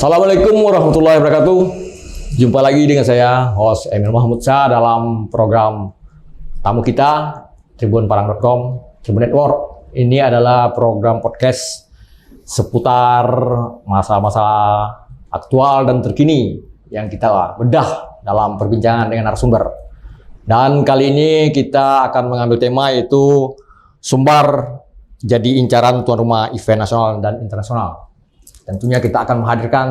Assalamualaikum warahmatullahi wabarakatuh. Jumpa lagi dengan saya, host Emil Mahmud Shah dalam program tamu kita, tribunparang.com, Tribun Network. Ini adalah program podcast seputar masalah-masalah aktual dan terkini yang kita bedah dalam perbincangan dengan narasumber. Dan kali ini kita akan mengambil tema yaitu Sumbar jadi incaran tuan rumah event nasional dan internasional. Tentunya kita akan menghadirkan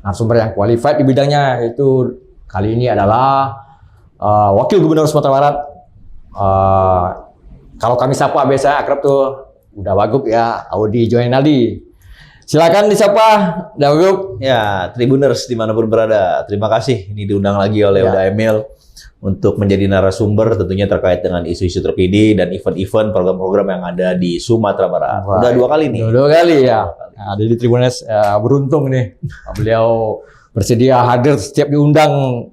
narasumber yang qualified di bidangnya, yaitu kali ini adalah Wakil Gubernur Sumatera Barat. Kalau kami sapa biasa akrab tuh udah Wagub ya, Audi Joinaldi. Silakan disapa, Wagub. Ya, Tribuners dimanapun berada, terima kasih ini diundang lagi oleh Uda Emil untuk menjadi narasumber tentunya terkait dengan isu-isu terkini dan event-event program-program yang ada di Sumatera Barat. Udah 2 kali nih. Dua kali ya. Nah, jadi Tribuners beruntung nih, beliau bersedia hadir setiap diundang,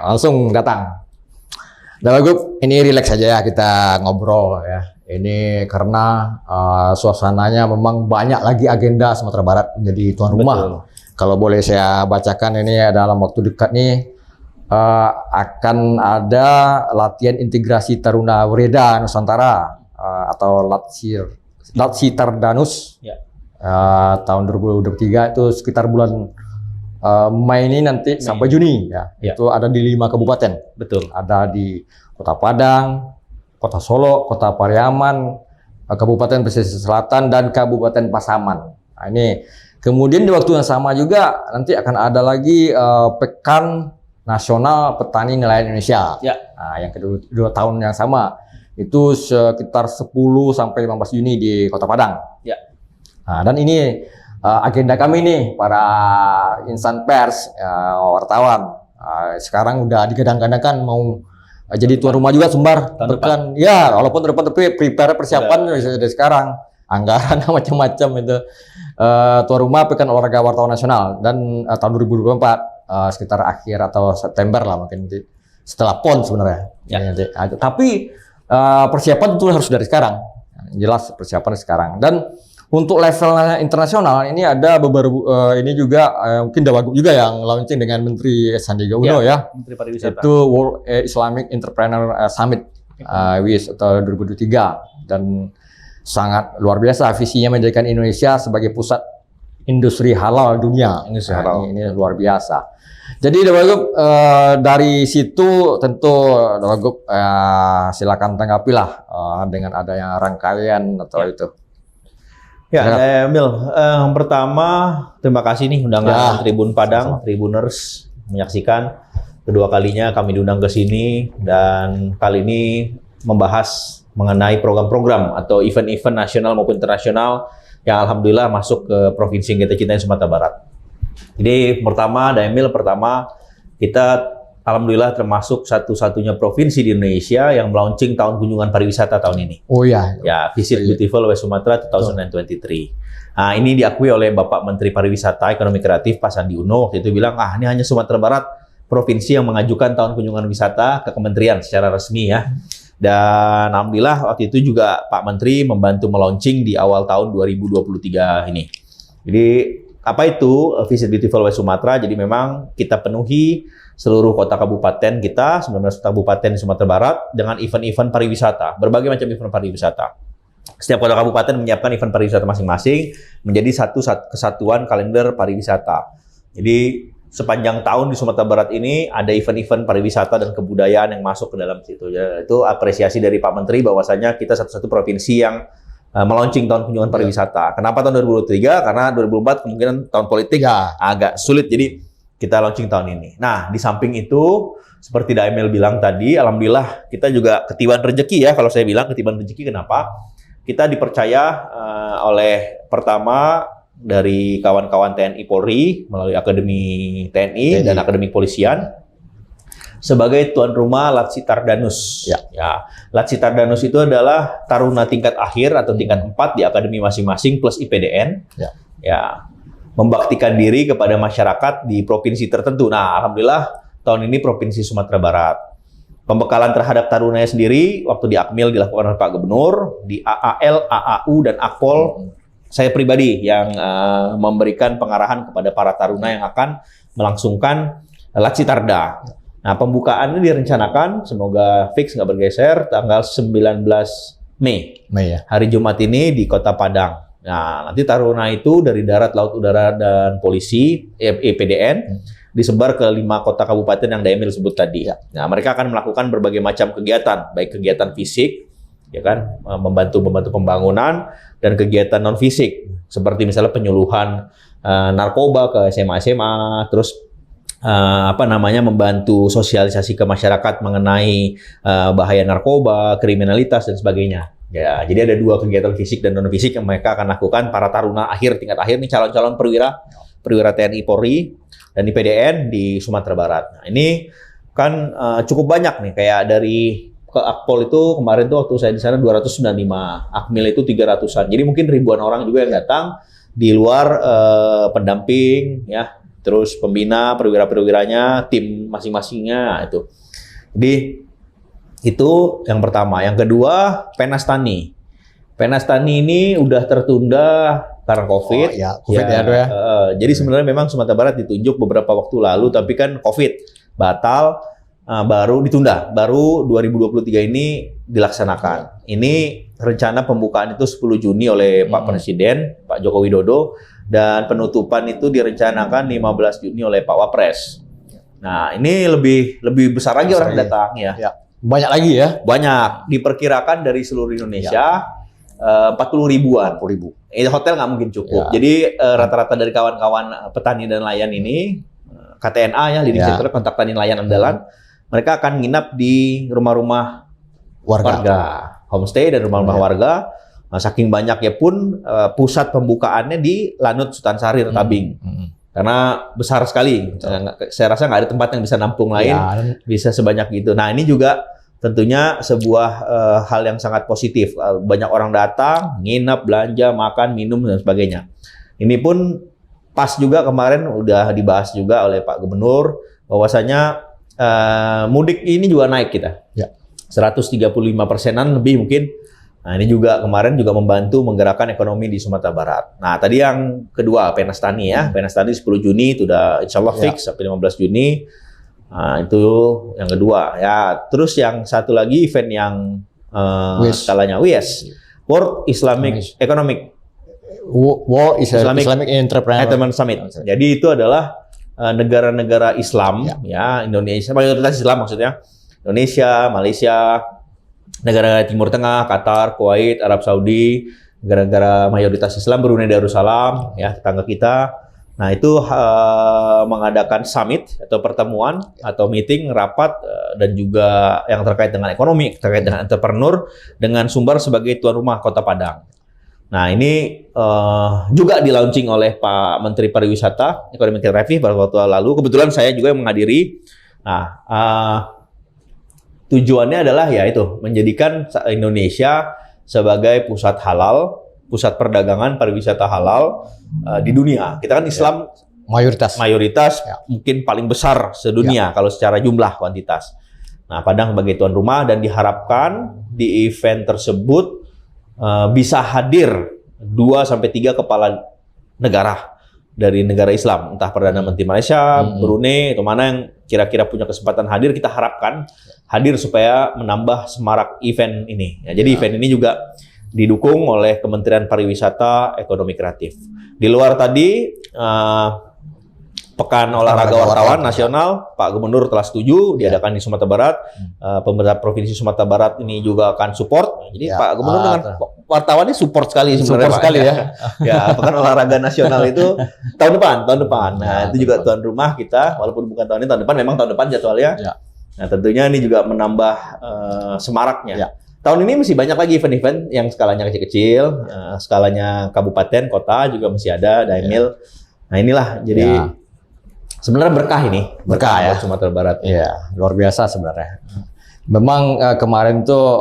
langsung datang. Dan Wagub, ini rileks saja ya kita ngobrol ya. Ini karena suasananya memang banyak lagi agenda Sumatera Barat menjadi tuan rumah. Betul. Kalau boleh saya bacakan ini dalam waktu dekat nih akan ada latihan integrasi Taruna Wereda Nusantara atau Latsitardanus tahun 2023 itu sekitar bulan Mei ini nanti sampai Juni ya. Itu ada di 5 kabupaten. Betul. Ada di Kota Padang, Kota Solo, Kota Pariaman, Kabupaten Pesisir Selatan dan Kabupaten Pasaman. Nah, ini kemudian di waktu yang sama juga nanti akan ada lagi Pekan Nasional Petani Nelayan Indonesia. Ya. Nah, yang kedua tahun yang sama itu sekitar 10 sampai 15 Juni di Kota Padang. Ya. Nah, dan ini agenda kami nih para insan pers, wartawan. Sekarang udah digadang-gadangkan mau jadi tuan rumah juga Sumbar. Pekan. Ya, walaupun prepare persiapan dari sekarang, anggaran macam-macam itu. Tuan rumah Pekan Olahraga Wartawan Nasional dan tahun 2024. Sekitar akhir atau September lah mungkin nanti setelah PON sebenarnya. Ya. Tapi persiapan itu harus dari sekarang. Jelas persiapan sekarang. Dan untuk level internasional ini ada beberapa ini juga mungkin Wagub juga yang launching dengan Menteri Sandiaga Uno ya. Menteri Pariwisata. Itu World Islamic Entrepreneur Summit WIS atau 2023 dan sangat luar biasa visinya menjadikan Indonesia sebagai pusat industri halal dunia. Ini luar biasa. Jadi Wagub dari situ tentu Wagub silakan tanggapilah dengan adanya rangkaian atau itu. Ya, Emil, yang pertama terima kasih nih undangan Tribun Padang, Tribuners menyaksikan kedua kalinya kami diundang ke sini dan kali ini membahas mengenai program-program atau event-event nasional maupun internasional yang alhamdulillah masuk ke provinsi yang kita cintai Sumatera Barat. Jadi pertama, kita alhamdulillah termasuk satu-satunya provinsi di Indonesia yang melaunching tahun kunjungan pariwisata tahun ini. Oh ya. Ya, Visit Beautiful West Sumatra 2023. Nah, ini diakui oleh Bapak Menteri Pariwisata Ekonomi Kreatif Pak Sandi Uno. Waktu itu bilang, ini hanya Sumatera Barat provinsi yang mengajukan tahun kunjungan wisata ke kementerian secara resmi ya. Dan alhamdulillah waktu itu juga Pak Menteri membantu melaunching di awal tahun 2023 ini. Jadi apa itu Visit Beautiful West Sumatra? Jadi memang kita penuhi seluruh kota kabupaten kita, 19 kabupaten di Sumatera Barat dengan event-event pariwisata, berbagai macam event pariwisata. Setiap kota kabupaten menyiapkan event pariwisata masing-masing menjadi satu kesatuan kalender pariwisata. Jadi sepanjang tahun di Sumatera Barat ini ada event-event pariwisata dan kebudayaan yang masuk ke dalam situ. Ya, itu apresiasi dari Pak Menteri bahwasanya kita satu-satu provinsi yang melaunching tahun kunjungan pariwisata. Kenapa tahun 2023? Karena 2024 kemungkinan tahun politik agak sulit. Jadi kita launching tahun ini. Nah, di samping itu seperti Daimel bilang tadi, alhamdulillah kita juga ketiban rezeki ya. Kalau saya bilang ketiban rezeki kenapa? Kita dipercaya oleh pertama dari kawan-kawan TNI Polri melalui Akademi TNI dan Akademi Polisian sebagai tuan rumah Latsitardanus. Ya, Latsitardanus itu adalah taruna tingkat akhir atau tingkat 4 di akademi masing-masing plus IPDN. Ya, membaktikan diri kepada masyarakat di provinsi tertentu. Nah, alhamdulillah tahun ini provinsi Sumatera Barat. Pembekalan terhadap tarunanya sendiri waktu di Akmil dilakukan oleh Pak Gubernur, di AAL, AAU dan Akpol saya pribadi yang memberikan pengarahan kepada para taruna yang akan melangsungkan Latsitarda. Nah, pembukaannya direncanakan, semoga fix nggak bergeser, tanggal 19 Mei. Ya. Hari Jumat ini di Kota Padang. Nah, nanti taruna itu dari darat, laut, udara, dan polisi, EPDN, disebar ke 5 kota kabupaten yang Emil sebut tadi. Nah, mereka akan melakukan berbagai macam kegiatan, baik kegiatan fisik, ya kan, membantu pembangunan, dan kegiatan non fisik seperti misalnya penyuluhan narkoba ke SMA, terus membantu sosialisasi ke masyarakat mengenai bahaya narkoba, kriminalitas dan sebagainya. Ya, jadi ada 2 kegiatan fisik dan non fisik yang mereka akan lakukan para taruna tingkat akhir nih, calon-calon perwira TNI Polri dan IPDN di Sumatera Barat. Nah, ini kan cukup banyak nih, kayak dari ke Akpol itu kemarin tuh waktu saya di sana 295, Akmil itu 300-an. Jadi mungkin ribuan orang juga yang datang di luar pendamping ya, terus pembina perwira-perwiranya, tim masing-masingnya itu. Jadi itu yang pertama. Yang kedua, Penastani. Penastani ini udah tertunda karena COVID. Jadi sebenarnya memang Sumatera Barat ditunjuk beberapa waktu lalu, tapi kan COVID batal. Baru ditunda, baru 2023 ini dilaksanakan. Ini rencana pembukaan itu 10 Juni oleh Pak Presiden, Pak Joko Widodo, dan penutupan itu direncanakan 15 Juni oleh Pak Wapres. Nah, ini lebih besar lagi orang datang ya. Banyak lagi ya? Banyak, diperkirakan dari seluruh Indonesia 40 ribuan. Hotel nggak mungkin cukup. Jadi rata-rata dari kawan-kawan petani dan nelayan ini, KTNA ya, leading sector kontak tani nelayan andalan, mereka akan nginap di rumah-rumah warga, homestay dan rumah-rumah warga. Nah, saking banyaknya pun pusat pembukaannya di Lanut Sutansari, Tabing. Karena besar sekali. Saya rasa nggak ada tempat yang bisa nampung lain, bisa sebanyak itu. Nah, ini juga tentunya sebuah hal yang sangat positif. Banyak orang datang, nginap, belanja, makan, minum, dan sebagainya. Ini pun pas juga kemarin udah dibahas juga oleh Pak Gubernur, bahwasanya mudik ini juga naik kita. 135%-an lebih mungkin. Nah, ini juga kemarin juga membantu menggerakkan ekonomi di Sumatera Barat. Nah, tadi yang kedua, Penastani ya. Penastani 10 Juni itu udah insya Allah fix sampai 15 Juni. Nah, itu yang kedua. Ya, terus yang satu lagi event yang skalanya WIES, World Islamic Economic Islamic Entrepreneur Summit. Jadi itu adalah negara-negara Islam ya, Indonesia, mayoritas Islam maksudnya. Indonesia, Malaysia, negara Timur Tengah, Qatar, Kuwait, Arab Saudi, negara-negara mayoritas Islam, Brunei Darussalam, ya tetangga kita. Nah, itu mengadakan summit atau pertemuan atau meeting, rapat, dan juga yang terkait dengan ekonomi, terkait dengan entrepreneur, dengan sumber sebagai tuan rumah Kota Padang. Nah, ini juga di-launching oleh Pak Menteri Pariwisata, Ekonomi Kreatif beberapa waktu lalu. Kebetulan saya juga yang menghadiri. Nah, tujuannya adalah ya itu, menjadikan Indonesia sebagai pusat halal, pusat perdagangan pariwisata halal di dunia. Kita kan Islam mayoritas mungkin paling besar sedunia kalau secara jumlah kuantitas. Nah, Padang sebagai tuan rumah, dan diharapkan di event tersebut bisa hadir 2-3 kepala negara dari negara Islam, entah Perdana Menteri Malaysia, Brunei, atau mana yang kira-kira punya kesempatan hadir. Kita harapkan hadir supaya menambah semarak event ini. Ya, jadi event ini juga didukung oleh Kementerian Pariwisata, Ekonomi Kreatif. Di luar tadi, Pekan Olahraga Wartawan Nasional, Pak Gubernur telah setuju diadakan di Sumatera Barat. Pemerintah Provinsi Sumatera Barat ini juga akan support. Jadi Pak Gubernur dengan wartawannya support sekali sebenarnya. Support sekali ya. Ya, Pekan Olahraga Nasional itu tahun depan. Nah, itu juga tuan rumah kita, walaupun bukan tahun ini, tahun depan, memang tahun depan jadwalnya. Nah, tentunya ini juga menambah semaraknya. Tahun ini masih banyak lagi event-event yang skalanya kecil-kecil, skalanya kabupaten, kota juga masih ada, Daimil. Nah, inilah jadi sebenarnya berkah ini, berkah ya Sumatera Barat. Iya, luar biasa sebenarnya. Memang kemarin tuh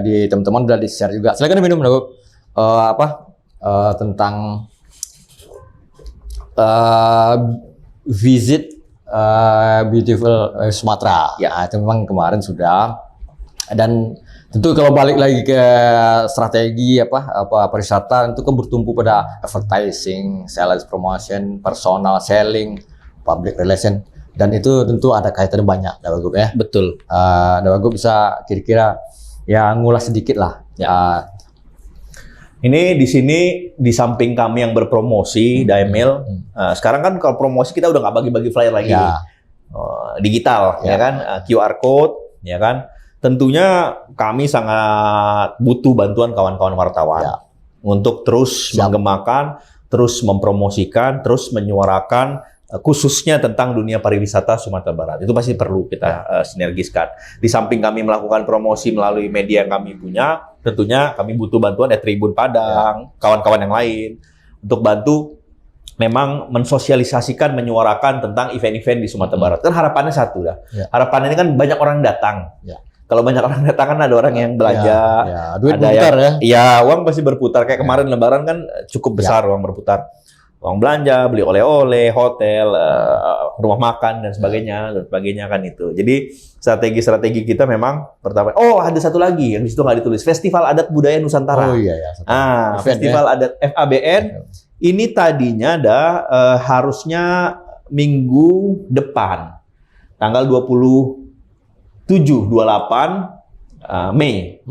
di teman-teman udah di-share juga. Silakan minum dulu. Tentang visit beautiful Sumatera. Ya, itu memang kemarin sudah. Dan Tentu kalau balik lagi ke strategi apa pariwisata itu kan bertumpu pada advertising, sales promotion, personal selling, public relation, dan itu tentu ada kaitannya banyak, Dawagub ya. Betul. Dawagub bisa kira-kira ya ngulas sedikit lah. Ini di sini di samping kami yang berpromosi, Daemil. Sekarang kan kalau promosi kita udah nggak bagi-bagi flyer lagi, Ya. Digital, ya kan, QR code, ya kan. Tentunya kami sangat butuh bantuan kawan-kawan wartawan untuk terus menggemakan, terus mempromosikan, terus menyuarakan khususnya tentang dunia pariwisata Sumatera Barat. Itu pasti perlu kita sinergiskan. Di samping kami melakukan promosi melalui media yang kami punya, tentunya kami butuh bantuan dari Tribun Padang, kawan-kawan yang lain, untuk bantu memang mensosialisasikan, menyuarakan tentang event-event di Sumatera Barat. Kan harapannya satu dah. Harapannya ini kan banyak orang datang. Kalau banyak orang datang kan ada orang yang belanja, duit ada berputar yang, uang pasti berputar. Kayak kemarin Lebaran kan cukup besar uang berputar. Uang belanja, beli oleh-oleh, hotel, rumah makan dan sebagainya kan itu. Jadi strategi kita memang pertama. Oh, ada satu lagi yang di situ nggak ditulis, Festival Adat Budaya Nusantara. Oh iya ya. Festival Adat FABN ini tadinya harusnya minggu depan, tanggal 28 Mei.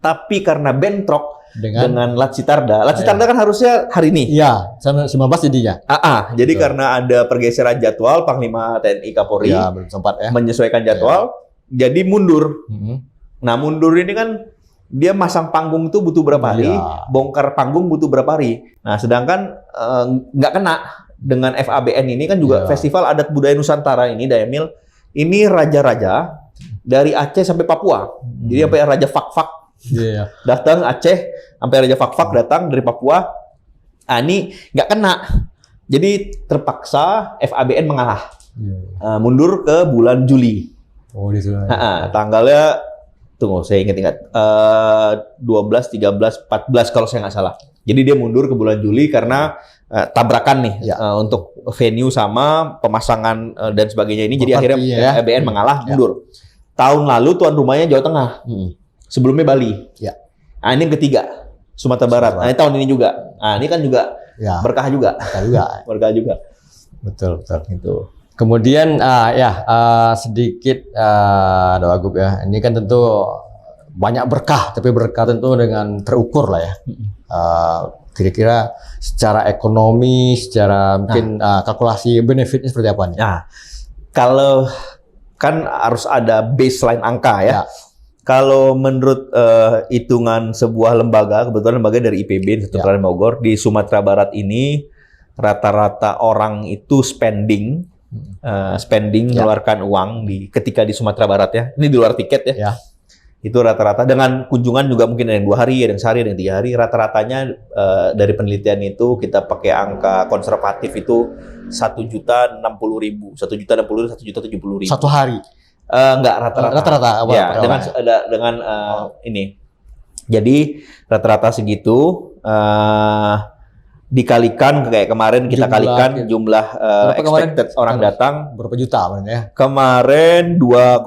Tapi karena bentrok dengan Latsitarda. Latsitarda kan harusnya hari ini. Iya, 19 jadinya. Jadi karena ada pergeseran jadwal, Panglima TNI Kapolri belum sempat menyesuaikan jadwal, jadi mundur. Nah, mundur ini kan dia masang panggung itu butuh berapa hari, bongkar panggung butuh berapa hari. Nah, sedangkan nggak kena dengan FABN ini kan juga Festival Adat Budaya Nusantara ini, Daemil, ini raja-raja dari Aceh sampai Papua. Jadi sampai Raja Fak-Fak datang Aceh, sampai Raja Fak-Fak datang dari Papua. Ini nggak kena. Jadi terpaksa FABN mengalah. Mundur ke bulan Juli. Oh, di sana. Tanggalnya, tunggu, saya ingat-ingat. 12, 13, 14 kalau saya nggak salah. Jadi dia mundur ke bulan Juli karena tabrakan nih untuk venue sama pemasangan dan sebagainya ini. Jadi akhirnya FABN mengalah, mundur. Tahun lalu tuan rumahnya Jawa Tengah. Sebelumnya Bali. Nah, ini yang ketiga, Sumatera Barat. Nah, ini tahun ini juga. Nah, ini kan juga berkah juga. Berkah juga. Betul. Gitu. Kemudian sedikit Dawagub ya. Ini kan tentu banyak berkah, tapi berkah tentu dengan terukur lah ya. Kira-kira secara ekonomi, secara mungkin kalkulasi benefitnya seperti apa nih? Nah, kalau kan harus ada baseline angka ya. Kalau menurut hitungan sebuah lembaga, kebetulan lembaga dari IPB, Institut Penelitian Bogor, di Sumatera Barat ini rata-rata orang itu spending mengeluarkan uang ketika di Sumatera Barat ya. Ini di luar tiket ya. Itu rata-rata dengan kunjungan juga mungkin ada yang 2 hari, ada yang sehari, ada yang 3 hari. Rata-ratanya dari penelitian itu kita pakai angka konservatif itu 1.060.000, 1.070.000. Satu hari. Enggak, rata-rata. Dengan ini. Jadi rata-rata segitu dikalikan kayak kemarin kita kalikan jumlah expected orang datang berapa juta ya? Kemarin 2,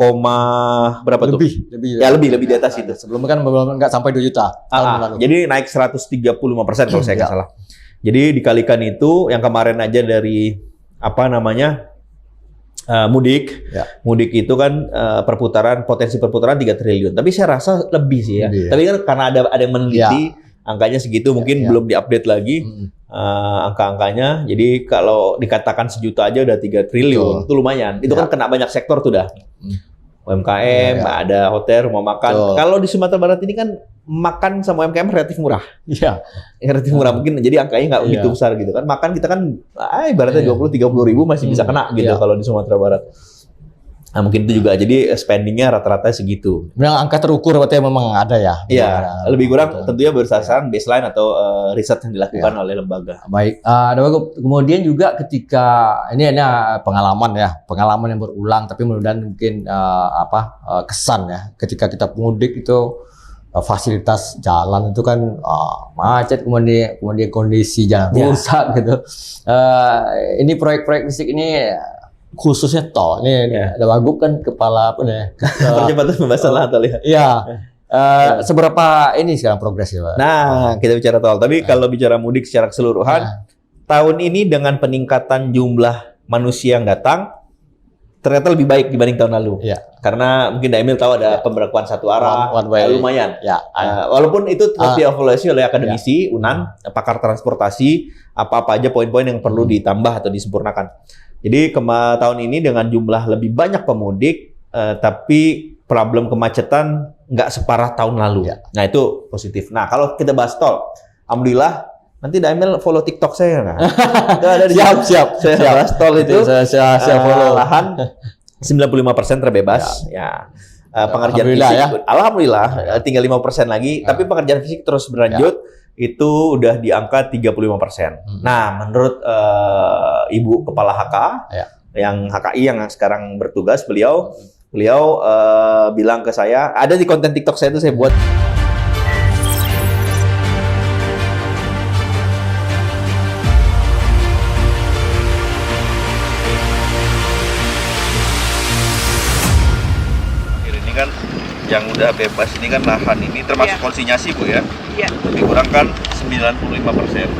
berapa tuh? Lebih di atas itu. Sebelumnya kan belum nggak sampai 2 juta tahun lalu. Jadi naik 135% kalau saya nggak salah. Jadi dikalikan itu yang kemarin aja dari mudik. Mudik itu kan potensi perputaran 3 triliun. Tapi saya rasa lebih sih ya. Tapi kan karena ada yang meneliti angkanya segitu, mungkin belum diupdate lagi angka-angkanya. Jadi kalau dikatakan sejuta aja udah 3 triliun, itu lumayan. Itu kan kena banyak sektor tuh dah. UMKM, ada hotel, rumah makan. Kalau di Sumatera Barat ini kan makan sama UMKM relatif murah. Relatif murah mungkin. Jadi angkanya nggak begitu besar gitu kan. Makan kita kan ibaratnya 20-30 ribu masih bisa kena gitu kalau di Sumatera Barat. Nah, mungkin itu juga. Jadi spendingnya rata-rata segitu. Memang angka terukur berarti memang ada ya? Iya, lebih kurang tentunya berdasarkan baseline atau riset yang dilakukan oleh lembaga. Baik, kemudian juga ketika ini pengalaman yang berulang, tapi mudah-mudahan mungkin kesan ya. Ketika kita mudik itu fasilitas jalan itu kan macet, kemudian kondisi jalan rusak gitu. Ini proyek-proyek fisik ini khususnya tol ini Dawagub kan kepala percepatan pembahasan lahan tol ya. Iya. Seberapa ini sekarang progresnya, Pak? Nah, kita bicara tol. Tapi kalau bicara mudik secara keseluruhan, tahun ini dengan peningkatan jumlah manusia yang datang, ternyata lebih baik dibanding tahun lalu. Ya. Karena mungkin Daimil tahu ada pemberlakuan satu arah, One way. lumayan. Ya. Walaupun itu terus dievaluasi oleh akademisi, UNAN, pakar transportasi, apa-apa aja poin-poin yang perlu ditambah atau disempurnakan. Jadi tahun ini dengan jumlah lebih banyak pemudik, tapi problem kemacetan nggak separah tahun lalu. Ya. Nah itu positif. Nah kalau kita bahas tol, alhamdulillah nanti Daimel follow TikTok saya nggak? Itu ada di Siap. saya bahas tol itu. Saya follow. Lahan 95% terbebas. Ya. Pengerjaan Alhamdulillah, fisik, alhamdulillah tinggal 5% lagi. Tapi pengerjaan fisik terus berlanjut. Itu udah di angka 35%. Nah, menurut Ibu Kepala HK, yang HKI yang sekarang bertugas, beliau bilang ke saya, ada di konten TikTok saya itu saya buat. Ini kan yang udah bebas ini kan lahan ini termasuk konsinyasi Bu ya? Iya. Lebih kurang kan 95%.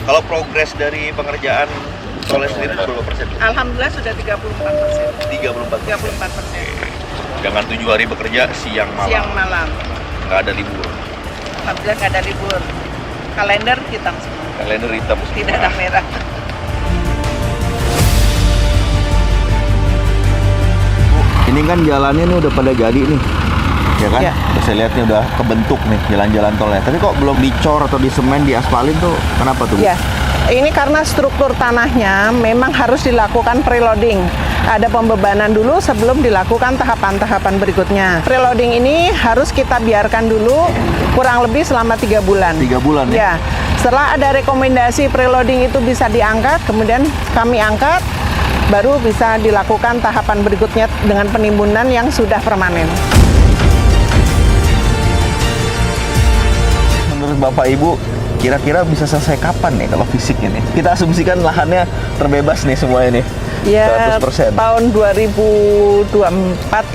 Kalau progres dari pengerjaan tolnya sendiri berapa persen? Alhamdulillah sudah 34%. 34%. Dengan 7 hari bekerja siang malam. Siang malam. Nggak ada libur. Alhamdulillah nggak ada libur. Kalender hitam semua. Kalender hitam semua. Tidak ada merah. Ini kan jalannya nih udah pada jadi nih. Ya kan? Ya. Udah saya lihat nih udah kebentuk nih jalan-jalan tolnya. Tapi kok belum dicor atau disemen, diaspalin tuh kenapa tuh? Bu? Ya, ini karena struktur tanahnya memang harus dilakukan preloading. Ada pembebanan dulu sebelum dilakukan tahapan-tahapan berikutnya. Preloading ini harus kita biarkan dulu kurang lebih selama 3 bulan. 3 bulan ya? Ya, setelah ada rekomendasi preloading itu bisa diangkat, kemudian kami angkat, baru bisa dilakukan tahapan berikutnya dengan penimbunan yang sudah permanen. Menurut Bapak Ibu, kira-kira bisa selesai kapan nih kalau fisiknya nih? Kita asumsikan lahannya terbebas nih semuanya nih. Ya, 100%. tahun 2024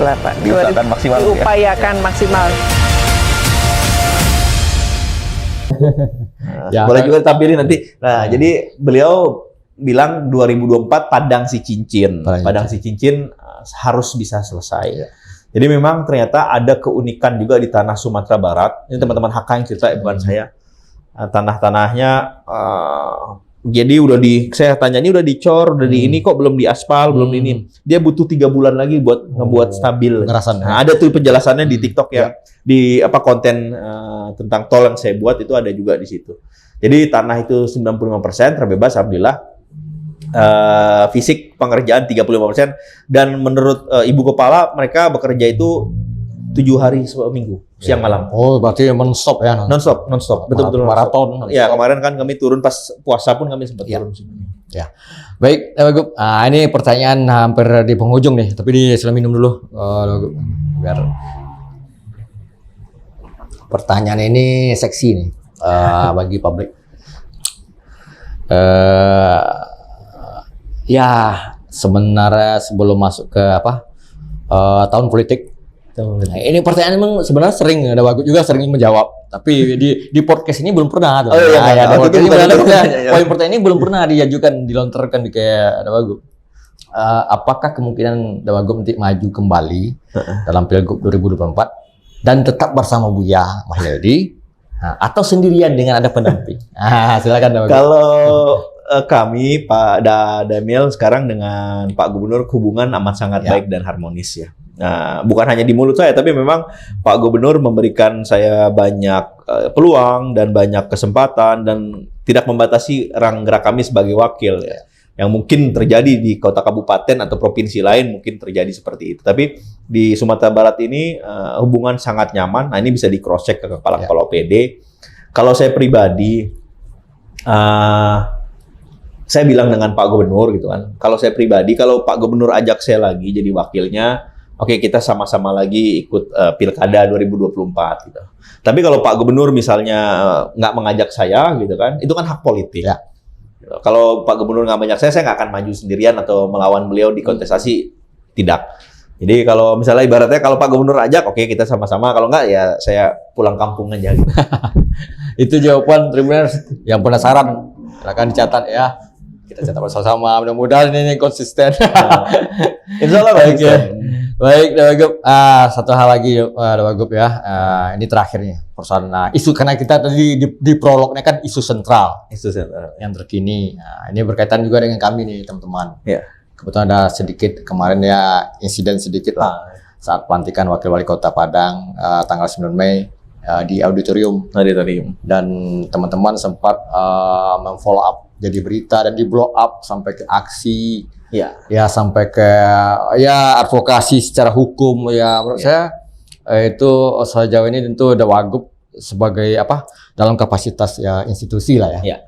lah Pak. Diusahakan maksimal, ya? Diupayakan maksimal. Boleh juga ditampilin nanti. Nah, jadi beliau bilang 2024 Padang Si Cincin. Padang Si Cincin harus bisa selesai. Jadi memang ternyata ada keunikan juga di tanah Sumatera Barat. Ini teman-teman HK yang cerita, bukan saya. Tanah-tanahnya jadi saya tanya ini udah dicor, udah di ini kok belum diaspal, belum ini. Dia butuh 3 bulan lagi buat ngebuat stabil. Nah, ada tuh penjelasannya di TikTok ya. Di konten tentang tol yang saya buat itu ada juga di situ. Jadi tanah itu 95% terbebas, alhamdulillah. Fisik pengerjaan 35%, dan menurut Ibu Kepala mereka bekerja itu 7 hari seminggu, siang malam. Oh, berarti non-stop ya? Non-stop. Betul-betul maraton. Ya, kemarin kan kami turun pas puasa pun kami sempat turun. Ya. Baik, Wagub. Ini pertanyaan hampir di penghujung nih, tapi saya minum dulu. Wagub. Biar pertanyaan ini seksi nih bagi publik. Ya, sebenarnya sebelum masuk ke tahun politik. Nah, ini pertanyaan memang sebenarnya sering ada Wagub juga sering menjawab, tapi di podcast ini belum pernah. Poin pertanyaan ini belum pernah diajukan, dilontarkan di kayak ada Wagub. Apakah kemungkinan ada Wagub nanti maju kembali dalam Pilgub 2024 dan tetap bersama Buya Mahyildi, atau sendirian dengan ada pendamping? Silakan Wagub. Kalau kami Pak Damil sekarang dengan Pak Gubernur hubungan amat sangat baik dan harmonis ya. Nah, bukan hanya di mulut saya, tapi memang Pak Gubernur memberikan saya banyak peluang dan banyak kesempatan dan tidak membatasi ruang gerak kami sebagai wakil ya. Yang mungkin terjadi di kota kabupaten atau provinsi lain mungkin terjadi seperti itu. Tapi di Sumatera Barat ini hubungan sangat nyaman. Nah, ini bisa di cross check ke kepala OPD. Kalau saya pribadi saya bilang dengan Pak Gubernur gitu kan. Kalau saya pribadi, kalau Pak Gubernur ajak saya lagi jadi wakilnya, oke kita sama-sama lagi ikut Pilkada 2024 gitu. Tapi kalau Pak Gubernur misalnya nggak mengajak saya gitu kan, itu kan hak politik. Ya. Kalau Pak Gubernur nggak mengajak saya nggak akan maju sendirian atau melawan beliau di kontestasi, tidak. Jadi kalau misalnya ibaratnya kalau Pak Gubernur ajak, oke kita sama-sama. Kalau nggak ya saya pulang kampung aja. Gitu. Itu jawaban Tribuners yang penasaran. Silakan dicatat ya. Kita catat bersama-sama. Mudah-mudahan ini konsisten. Insya Allah Oke. konsisten. Baik, Dawagub. Satu hal lagi, Dawagub ya. Ini terakhirnya persoalan isu karena kita tadi di prolognya kan isu sentral Itu yang terkini. Nah, ini berkaitan juga dengan kami nih, teman-teman. ya. Kebetulan ada sedikit kemarin ya insiden sedikit lah saat pelantikan Wakil Wali Kota Padang tanggal 9 Mei di auditorium. Dan teman-teman sempat memfollow up jadi berita dan di blow up sampai ke aksi. Ya sampai ke ya advokasi secara hukum ya menurut saya itu sejauh ini tentu Dawagub sebagai dalam kapasitas ya institusi lah ya.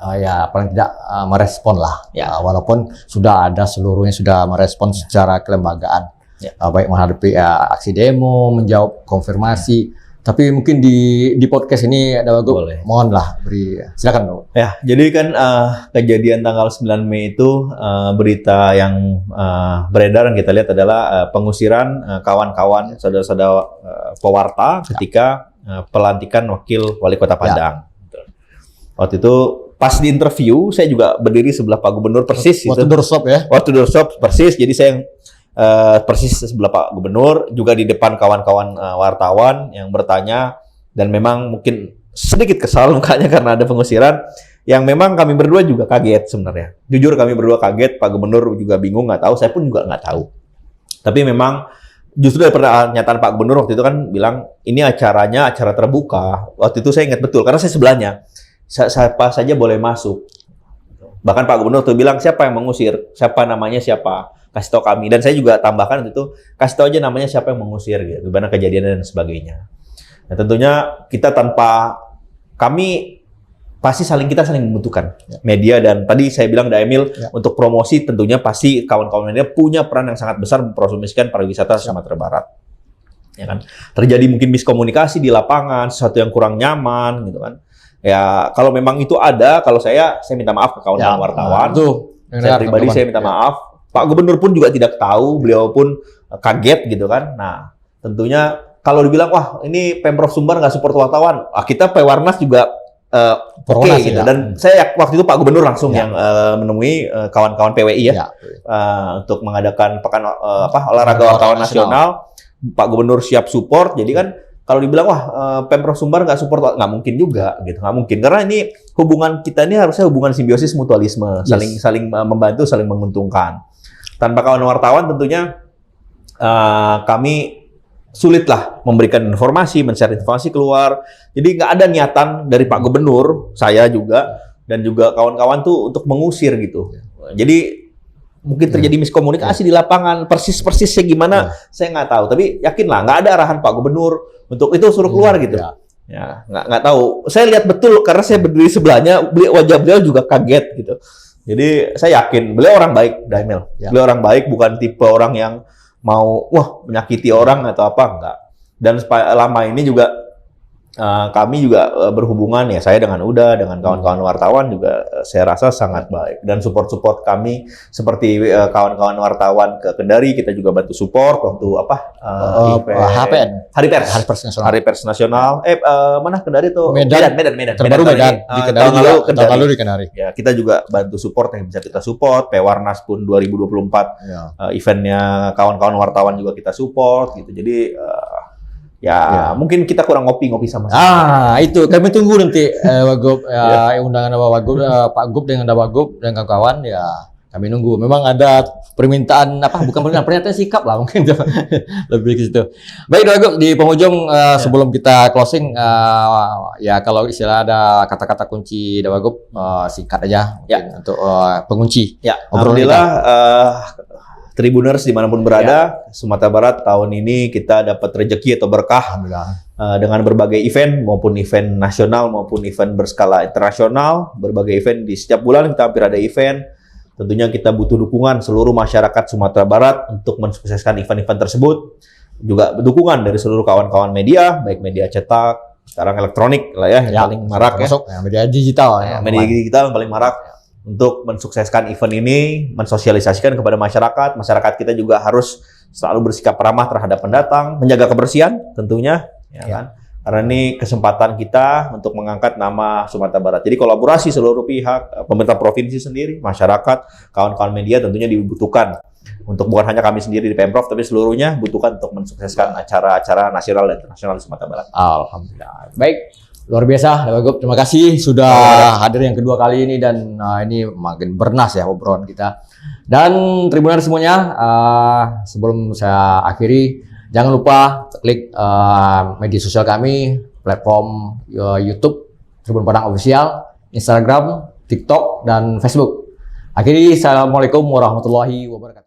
Ya paling tidak merespon lah. Walaupun sudah ada seluruhnya sudah merespon secara kelembagaan. Baik menghadapi aksi demo, menjawab konfirmasi. Tapi mungkin di podcast ini Dawagub mohonlah beri silakan dong. Ya, jadi kan kejadian tanggal 9 Mei itu berita yang beredar yang kita lihat adalah pengusiran kawan-kawan saudara-saudara pewarta ketika pelantikan Wakil Wali Kota Padang. Waktu itu pas di interview saya juga berdiri sebelah Pak Gubernur persis. Waktu doorstop ya? Waktu doorstop persis. Jadi saya persis sebelah Pak Gubernur, juga di depan kawan-kawan wartawan yang bertanya, dan memang mungkin sedikit kesal mukanya karena ada pengusiran, yang memang kami berdua juga kaget sebenarnya. Jujur kami berdua kaget, Pak Gubernur juga bingung, nggak tahu, saya pun juga nggak tahu. Tapi memang justru dari pernyataan Pak Gubernur waktu itu kan bilang, ini acaranya acara terbuka. Waktu itu saya ingat betul, karena saya sebelahnya, siapa saja boleh masuk. Bahkan Pak Gubernur tuh bilang, siapa yang mengusir, siapa namanya siapa, kasih tahu kami. Dan saya juga tambahkan itu, kasih tahu aja namanya siapa yang mengusir, gitu, gimana kejadian dan sebagainya. Nah, tentunya kita tanpa kami pasti kita saling membutuhkan media, dan tadi saya bilang Emil untuk promosi tentunya pasti kawan-kawan media punya peran yang sangat besar mempromosikan pariwisata Sumatera Barat. Ya kan? Terjadi mungkin miskomunikasi di lapangan, sesuatu yang kurang nyaman gitu kan. Ya, kalau memang itu ada, kalau saya minta maaf ke kawan-kawan wartawan. Saya pribadi saya minta maaf. Pak Gubernur pun juga tidak tahu, beliau pun kaget gitu kan. Nah, tentunya kalau dibilang, wah ini Pemprov Sumbar nggak support wartawan, kita Pewarnas juga oke gitu. Dan saya waktu itu Pak Gubernur langsung yang menemui kawan-kawan PWI untuk mengadakan pekan olahraga wartawan nasional. Pak Gubernur siap support, jadi kan kalau dibilang wah Pemprov Sumbar nggak support, nggak mungkin juga gitu, nggak mungkin, karena ini hubungan kita ini harusnya hubungan simbiosis mutualisme, saling membantu, saling menguntungkan. Tanpa kawan wartawan tentunya kami sulitlah memberikan informasi, men-share informasi keluar. Jadi nggak ada niatan dari Pak Gubernur, saya juga, dan juga kawan-kawan tuh untuk mengusir gitu. Jadi mungkin terjadi miskomunikasi di lapangan, persisnya gimana, saya nggak tahu. Tapi yakinlah nggak ada arahan Pak Gubernur untuk itu suruh keluar gitu. Ya, nggak tahu. Saya lihat betul karena saya berdiri sebelahnya, wajah beliau juga kaget gitu. Jadi saya yakin beliau orang baik, Emil. Beliau orang baik, bukan tipe orang yang mau menyakiti orang atau apa, enggak. Dan lama ini juga kami juga berhubungan ya, saya dengan Uda, dengan kawan-kawan wartawan juga saya rasa sangat baik, dan support kami seperti kawan-kawan wartawan ke Kendari, kita juga bantu support waktu Hari Pers Nasional. Mana Kendari tuh? Medan. Terbaru Medan. Di Kendari juga, tahun lalu di Kendari. Ya, kita juga bantu support yang bisa kita support. Pewarnas pun 2024 eventnya kawan-kawan wartawan juga kita support gitu. Jadi mungkin kita kurang ngopi sama-sama. Itu kami tunggu nanti Wagub undangan Wagub, Pak Gub dengan Wagub dan kawan-kawan ya, kami nunggu. Memang ada permintaan pernyataan sikap lah mungkin lebih ke situ. Baik Wagub, di penghujung sebelum kita closing ya kalau istilah ada kata-kata kunci Wagub singkat aja untuk pengunci. Ya, alhamdulillah Tribuners dimanapun berada, Sumatera Barat tahun ini kita dapat rezeki atau berkah dengan berbagai event, maupun event nasional maupun event berskala internasional. Berbagai event di setiap bulan kita hampir ada event. Tentunya kita butuh dukungan seluruh masyarakat Sumatera Barat untuk mensukseskan event-event tersebut. Juga dukungan dari seluruh kawan-kawan media, baik media cetak, sekarang elektronik lah ya, yang paling marak ya. Masuk media digital ya. Media digital yang paling marak untuk mensukseskan event ini, mensosialisasikan kepada masyarakat. Masyarakat kita juga harus selalu bersikap ramah terhadap pendatang, menjaga kebersihan tentunya, ya kan? Karena ini kesempatan kita untuk mengangkat nama Sumatera Barat. Jadi kolaborasi seluruh pihak, pemerintah provinsi sendiri, masyarakat, kawan-kawan media tentunya dibutuhkan. Untuk bukan hanya kami sendiri di Pemprov, tapi seluruhnya butuhkan untuk mensukseskan acara-acara nasional dan internasional di Sumatera Barat. Alhamdulillah. Baik, luar biasa, Wagub. Terima kasih sudah hadir yang kedua kali ini dan ini makin bernas ya obrolan kita. Dan Tribuner semuanya, sebelum saya akhiri, jangan lupa klik media sosial kami, platform YouTube Tribun Padang Official, Instagram, TikTok, dan Facebook. Akhiri, assalamualaikum warahmatullahi wabarakatuh.